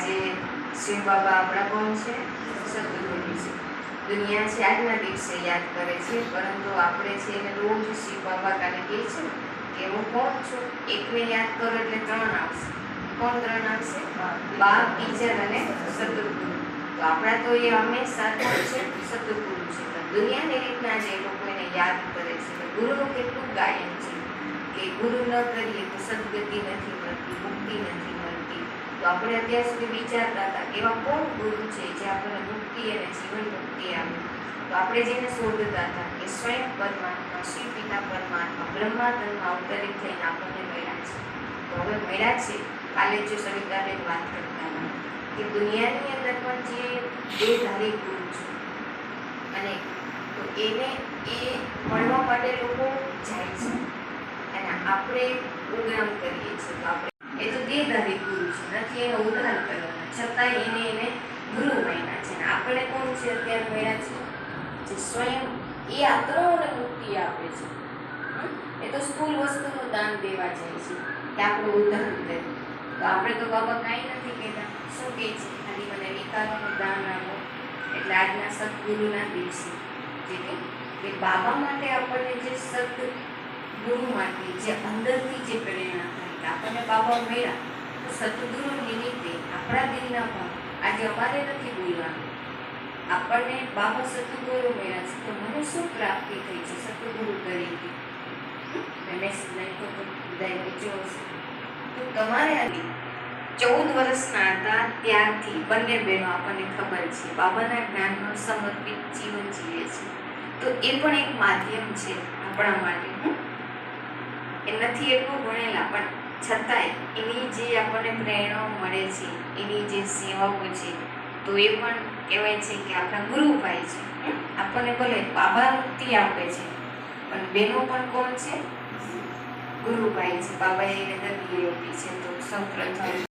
આજે શિવ બાબા આપણા કોણ છે? સદગુરુ છે. દુનિયા છે આજના દિવસે યાદ કરે છે, પરંતુ આપણે છે એને રોજ શિવ બાબા કાલે કહે છે કે હું કોણ છું. એકને યાદ કરો એટલે 3 આવશે. કોણ 3 આવશે? બાપ, ટીચર અને સદગુરુ. તો આપણા તો એ હંમેશા કોણ છે? સદગુરુ છે. દુનિયાની રીતના જે લોકો એને યાદ કરે છે. ગુરુનું કેટલું ગાયન છે કે ગુરુ ન કરીએ તો સદગતિ નથી મળતી, મુક્તિ નથી મળતી. તો આપણે અત્યાર સુધી વિચારતા હતા કે એવા કોણ ગુરુ છે જે આપણને મુક્તિ અને જીવન મુક્તિ આપે. તો આપણે જેને શોધતા હતા કે સ્વયં પરમાત્મા, શ્રી પિતા પરમાત્મા બ્રહ્મા તનમાં અવતરિત થઈને આપણને મળ્યા છે. તો હવે મળ્યા છે. કાલે જો સવિતાબેન વાત કરતા હતા કે દુનિયાની અંદર પણ જે દેહધારી ગુરુ છે અને તો એને એ મળવા માટે લોકો જાય છે અને આપણે ઉગ્રામ કરીએ છીએ. તો આપણે એ તો દેહધારી ગુરુ છે, નથી એનો ઉદ્ધાર કરવાના, છતાંય એને ગુરુ માન્યા છે. અને આપણે કોણ છે અત્યારે મળ્યા છે? જે સ્વયં એ આત્માઓને મુક્તિ આપે છે. એ તો સ્થૂળ વસ્તુનું દાન દેવા જાય છે કે આપણું ઉદ્ધાર કરે. તો આપણે તો બાબા કાંઈ નથી કહેતા. શું કહે છે? ખાલી મને વિકારોનું દાન આપો. એટલે આજના સદગુરુના દિવસે કે બાબા માટે આપણને જે સદગુરુમાંથી જે અંદરથી જે પ્રેરણા થાય કે આપણને બાબા મળ્યા, તો સદગુરુ નિમિત્તે આપણા દિલના ભાવ આજે અમારે નથી બોલવાનું. આપણને બાબા સદગુરુ મળ્યા છે તો મને શું પ્રાપ્તિ થઈ છે સદગુરુ તરીકે? મેસેજ નાખ્યો તો બધાએ પૂછ્યો હશે. તો તમારે 14 વર્ષના હતા ત્યારથી બંને બહેનો આપણને ખબર છે બાબાના જ્ઞાનમાં સમર્પિત જીવન જીવે છે. તો એ પણ એક માધ્યમ છે આપણા માટે. એ નથી એટલું ભણેલા પણ છતાંય એની જે આપણને પ્રેરણાઓ મળે છે, એની જે સેવાઓ છે, તો એ પણ કહેવાય છે કે આપણા ગુરુભાઈ છે. આપણને ભલે બાબા મુક્તિ આપે છે પણ બહેનો પણ કોણ છે? ગુરુભાઈ છે. બાબાએ એને દર્દી આપી છે. તો સૌ પ્રથમ